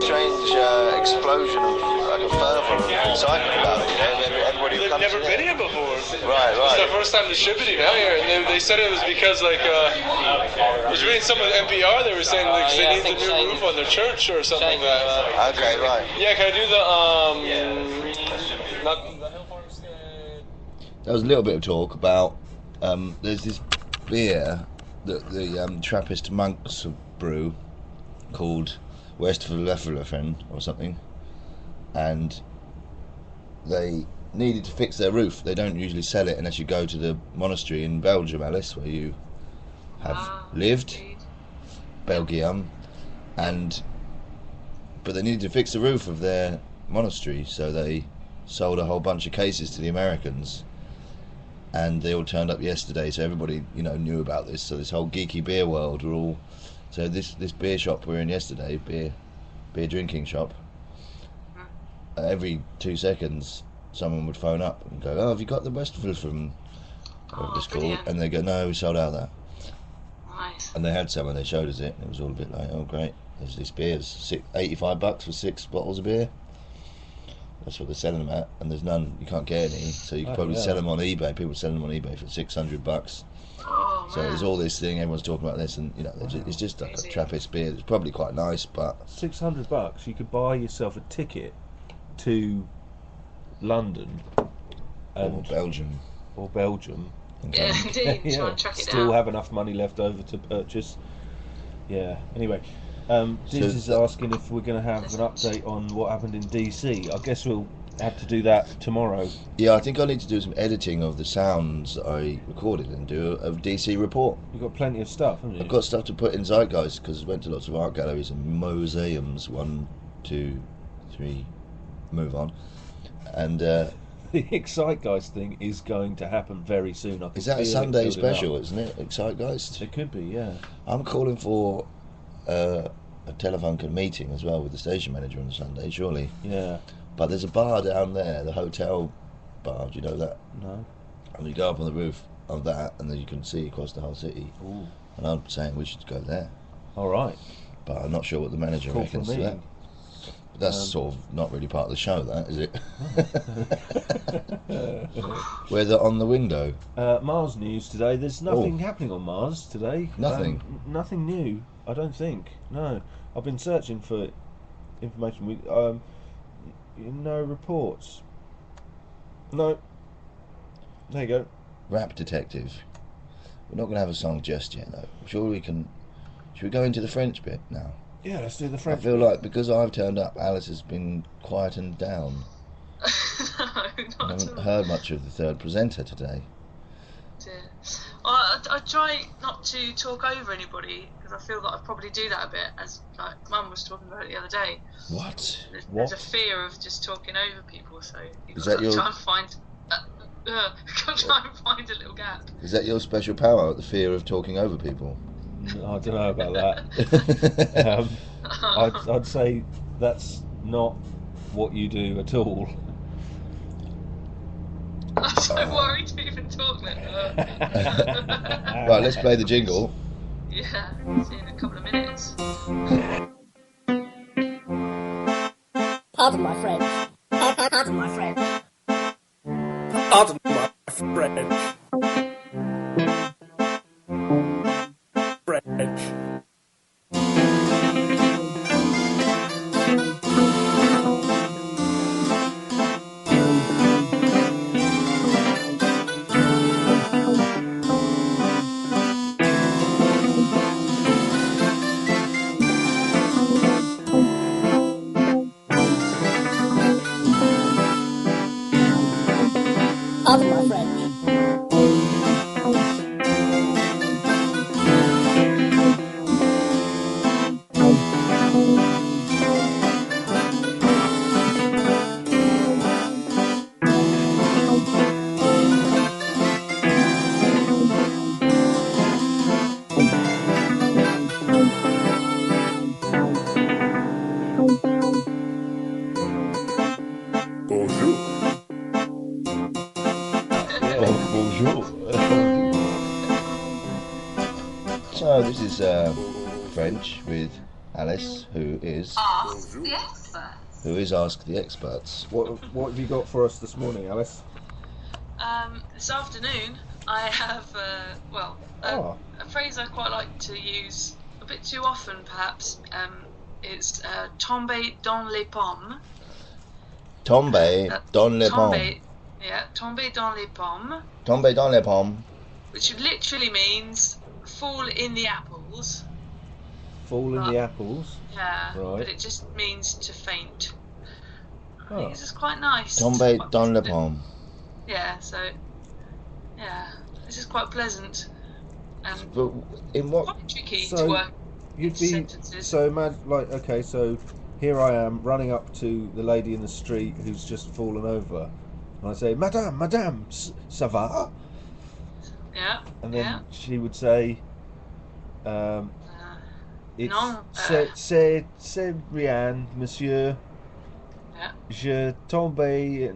Strange explosion of like a fervour and excitement about it, you know. Everybody who They've comes never in been it. here before. Right. It's their first time distributing out here, and they said it was because I was reading some of the NPR. They were saying like they need a new roof on their church or something like that. Okay, right. Yeah, can I do the not the Hill Farms? There was a little bit of talk about there's this beer that the Trappist monks brew called Westphalen or something, and they needed to fix their roof. They don't usually sell it unless you go to the monastery in Belgium, Alice, where you have lived, Belgium, but they needed to fix the roof of their monastery, so they sold a whole bunch of cases to the Americans, and they all turned up yesterday, so everybody, you know, knew about this. So this whole geeky beer world were all. So this beer shop we were in yesterday, beer drinking shop. Every 2 seconds, someone would phone up and go, "Oh, have you got the Westphal from whatever it's called?" And they go, "No, we sold out that." Nice. And they had some, and they showed us it, and it was all a bit like, "Oh, great! There's this beer, $85 for 6 bottles of beer." That's what they're selling them at, and there's none. You can't get any, so you can probably sell them on eBay. People selling them on eBay for $600. Oh, so there's all this thing. Everyone's talking about this, and you know, it's just like a Trappist beer. It's probably quite nice, but $600. You could buy yourself a ticket to London or Belgium, Yeah, indeed. yeah, Try and track it still down. have enough money left over to purchase. Yeah. Anyway, Diz is asking if we're going to have an update on what happened in DC. I guess we'll have to do that tomorrow. Yeah, I think I need to do some editing of the sounds that I recorded and do a DC report. You've got plenty of stuff, haven't you? I've got stuff to put in Zeitgeist because I went to lots of art galleries and museums. 1, 2, 3, move on. And the Excitegeist thing is going to happen very soon. I can is that a feel it Sunday building special, up. isn't it? Excitegeist? It could be, yeah. I'm calling for a telephone meeting as well with the station manager on Sunday, surely. Yeah. But there's a bar down there, the hotel bar, do you know that? No. And you go up on the roof of that and then you can see across the whole city. Ooh. And I'm saying we should go there. All right. But I'm not sure what the manager Call reckons for to me. that. But that's sort of not really part of the show, that, is it? We're on the window. Mars news today. There's nothing happening on Mars today. Nothing? Nothing new, I don't think. No. I've been searching for information. No reports. No. There you go. Rap detective. We're not going to have a song just yet, though. Sure we can. Should we go into the French bit now? Yeah, let's do the French. I feel like because I've turned up, Alice has been quietened down. No, I not haven't at all. heard much of the third presenter today. Dear. I try not to talk over anybody because I feel that I probably do that a bit, as like Mum was talking about it the other day. What? There's a fear of just talking over people, so you've Is got that to your- try and find. Got to try and find a little gap. Is that your special power, the fear of talking over people? I don't know about that. I'd say that's not what you do at all. I'm so worried to even talk like that. Right, let's play the jingle. Yeah, see you in a couple of minutes. Pardon my French. Pardon my French. Pardon my French. French. Pardon my French. Bonjour. Bonjour. So this is French with Alice, who is Ask the experts. Ask the Experts. What have you got for us this morning, Alice? This afternoon, I have a phrase I quite like to use a bit too often, perhaps. It's tomber dans les pommes. Tomber dans les pommes. Yeah, tomber dans les pommes. Tomber dans les pommes. Which literally means fall in the apples. Fall in the apples. Yeah, Right. but it just means to faint. I Oh. think this is quite nice. Tomber Quite dans les pleasant. pommes. Yeah, so this is quite pleasant and But in what? quite tricky So to work You'd be sentences. so mad. Like, okay, so here I am running up to the lady in the street who's just fallen over, and I say, "Madame, Madame, ça va?" Yeah, And then yeah. she would say, "It's Non, c'est rien, monsieur. Yeah. Je tombé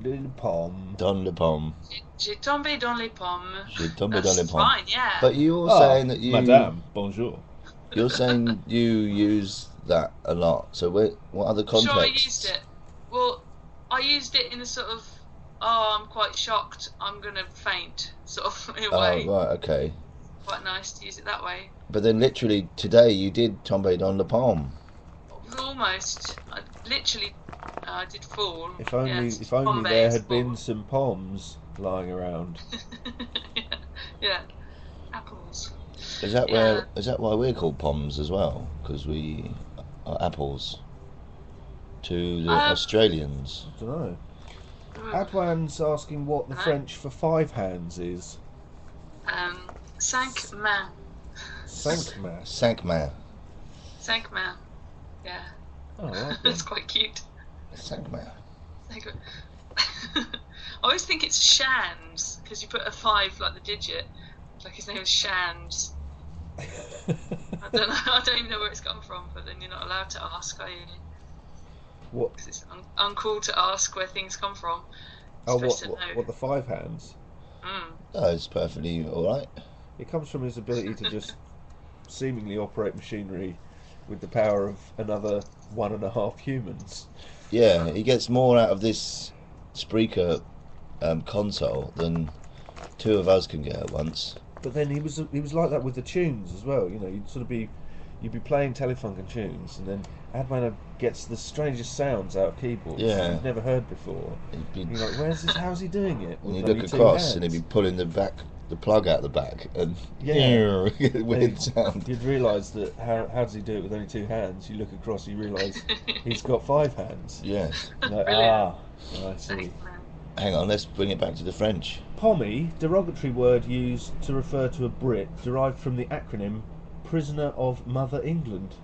de la pomme." Dans les pommes. J'ai tombé dans les pommes. J'ai tombé That's dans les pommes. fine, yeah. But you're Oh, saying that you. Madame, bonjour. You're saying you use that a lot. So what other contexts? Sure, I used it. Well, I used it in a sort of, I'm quite shocked, I'm going to faint, sort of, in a way. Oh, right, okay. Quite nice to use it that way. But then literally today you did tomber dans les pommes. Almost. I did fall. If only, yes. if only Pombe there is had been fall. some poms lying around. yeah. Apples. Is that Yeah. why we're called pommes as well? Because we are apples to the Australians. I don't know. Adwan's asking what the Huh? French for 5 hands is. Cinq mains. Cinq mains. Cinq mains. Cinq mains. Yeah. Oh, right. That's quite cute. Cinq mains. I always think it's Shans, because you put a 5 like the digit. Like his name is Shans. I don't know. I don't even know where it's come from, but then you're not allowed to ask, are you? What? Because it's uncool to ask where things come from. Oh, You're supposed to know. what the 5 hands? Oh, it's perfectly all right. It comes from his ability to just seemingly operate machinery with the power of another 1.5 humans. Yeah, he gets more out of this Spreaker console than 2 of us can get at once. But then he was like that with the tunes as well. You know, you'd be playing Telefunken tunes, and then Adwan gets the strangest sounds out of keyboards Yeah. you've never heard before. He'd be, You're like, where's this? How's he doing it? and with you only look 2 across, hands? and he'd be pulling the plug out the back, and Yeah. weird sound. You'd realise that how does he do it with only 2 hands? You look across, you realise he's got 5 hands. Yes. You're like, Brilliant. I see. Cinq mains. Hang on, let's bring it back to the French. Pommy, derogatory word used to refer to a Brit, derived from the acronym Prisoner of Mother England,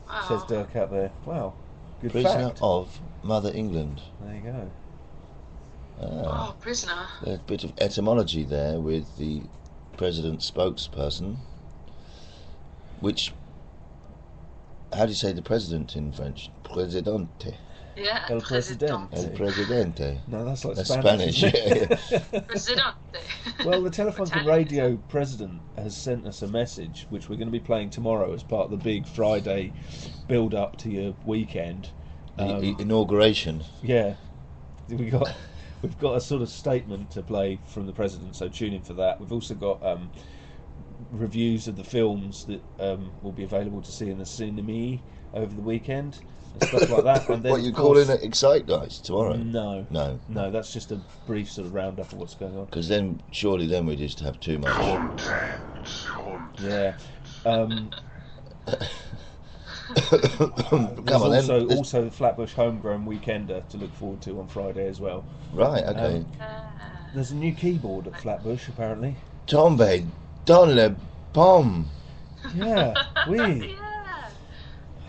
Wow. says Dirk out there. Wow, good Prisoner fact. of Mother England. There you go. Oh, prisoner. A bit of etymology there with the president's spokesperson. Which, how do you say the president in French? Presidente. Yeah. El El Presidente. Presidente. No, that's like That's Spanish. Spanish, isn't it? Presidente. Well, the Telefunken Italian. Radio president has sent us a message, which we're going to be playing tomorrow as part of the big Friday build-up to your weekend. Inauguration. Yeah, we've got a sort of statement to play from the president, so tune in for that. We've also got reviews of the films that will be available to see in the cinema over the weekend and stuff like that. And then, What, you of course, calling it Excite Guys tomorrow? No, No. that's just a brief sort of roundup of what's going on. Because then, surely then we just have too much. Yeah. Come on There's then. also the Flatbush Homegrown Weekender to look forward to on Friday as well. Right, okay. There's a new keyboard at Flatbush apparently. Tombe dans les pommes. Yeah, weird. Yeah.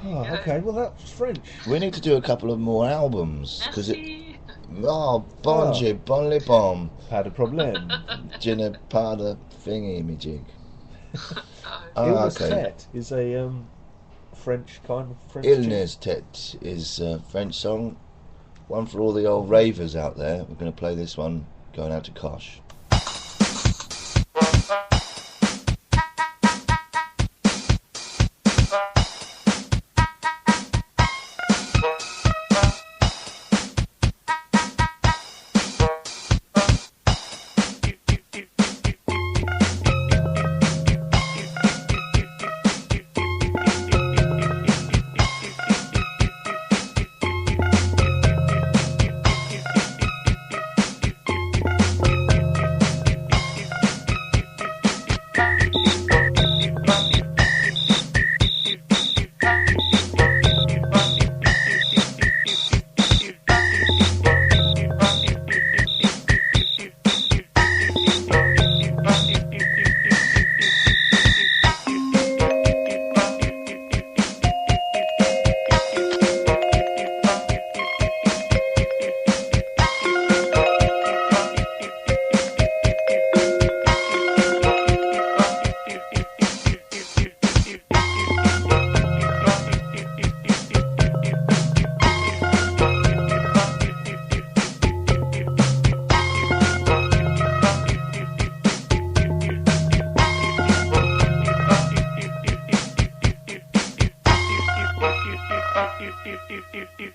Oh, okay, well that's French. We need to do a couple of more albums. Because Merci. bon Dieu, bon les pommes. Pas de problème. Je n'ai pas de thingy, me jig. Oh. Ah, Illness okay. Tête is a French kind of French Illness Tête is a French song. One for all the old ravers out there. We're going to play this one going out to Kosh.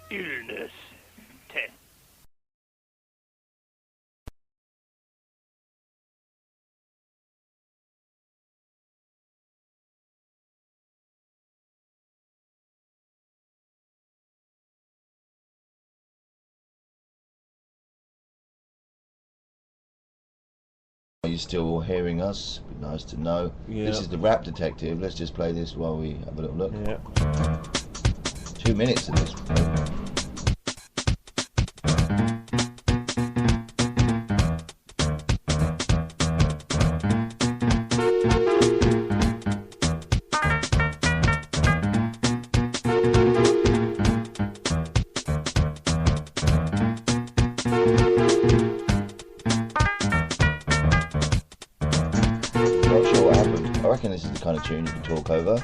Illness test. Are you still hearing us? It'd be nice to know. Yeah. This is the Rap Detective. Let's just play this while we have a little look. Yeah. 2 minutes of this. Not sure what happened. I reckon this is the kind of tune you can talk over.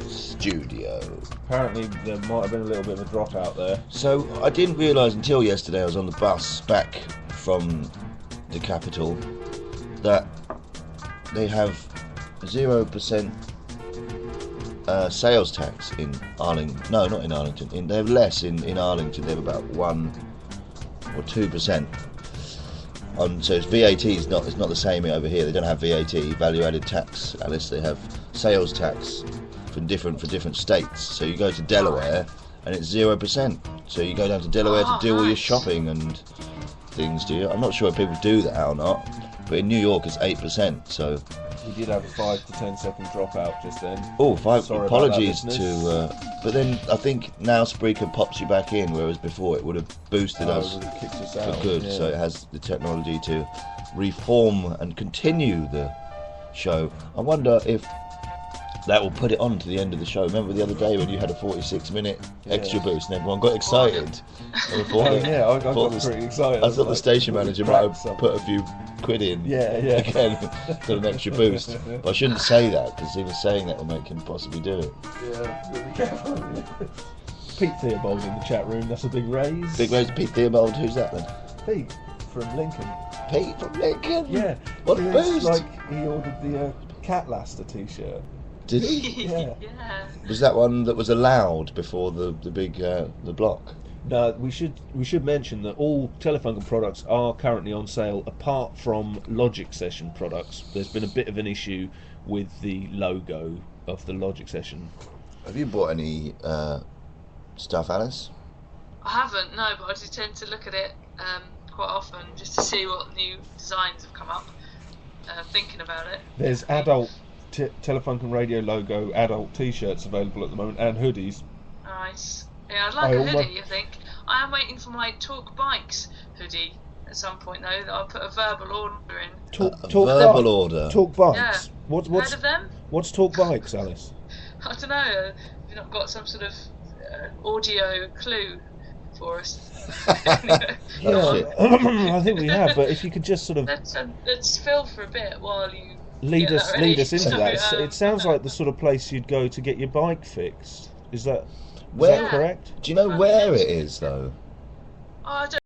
Studio. Apparently there might have been a little bit of a dropout there. So I didn't realise until yesterday I was on the bus back from the capital that they have 0% sales tax in Arlington. No, not in Arlington. They have less in Arlington. They have about 1 or 2%. So it's VAT is not. It's not the same over here. They don't have VAT, value-added tax, Alice. They have sales tax for different states. So you go to Delaware and it's 0%. So you go down to Delaware to do all your shopping and things. Do you? I'm not sure if people do that or not. But in New York it's 8%. So We did have a 5 to 10 second dropout just then. oh, five. Sorry Apologies about that, to. But then I think now Spreaker pops you back in, whereas before it would have boosted us It would've kicked us for out, good. yeah. So it has the technology to reform and continue the show. I wonder if that will put it on to the end of the show. Remember the other day when you had a 46-minute extra boost and everyone got excited? And thought, Oh, yeah, I got thought pretty excited. I thought the station manager might have Something. put a few quid in Yeah. again for an extra boost. But I shouldn't say that, because even saying that will make him possibly do it. Yeah, be careful. Pete Theobald in the chat room, that's a big raise. Big raise, Pete Theobald. Who's that then? Pete from Lincoln. Pete from Lincoln. Yeah. What a It's boost! like he ordered the Cat Laster t-shirt. Did he? Yeah. Yeah. Was that one that was allowed before the big the block? No, we should mention that all Telefunken products are currently on sale, apart from Logic Session products. There's been a bit of an issue with the logo of the Logic Session. Have you bought any stuff, Alice? I haven't, no, but I do tend to look at it quite often just to see what new designs have come up. Thinking about it. There's adult Telefunken Radio logo adult t-shirts available at the moment, and hoodies. Nice. Yeah, I'd like a hoodie, I think. I am waiting for my Talk Bikes hoodie at some point, though, that I'll put a verbal order in. Verbal order. Talk Bikes. Yeah. What's Heard of them? What's Talk Bikes, Alice? I don't know. Have you not got some sort of audio clue for us? Yeah, I think we have, but if you could just sort of Let's fill for a bit while you lead get us that ready. into that. So, It sounds like the sort of place you'd go to get your bike fixed. Is that Where? correct? Do you know where it is, though? Oh, I don't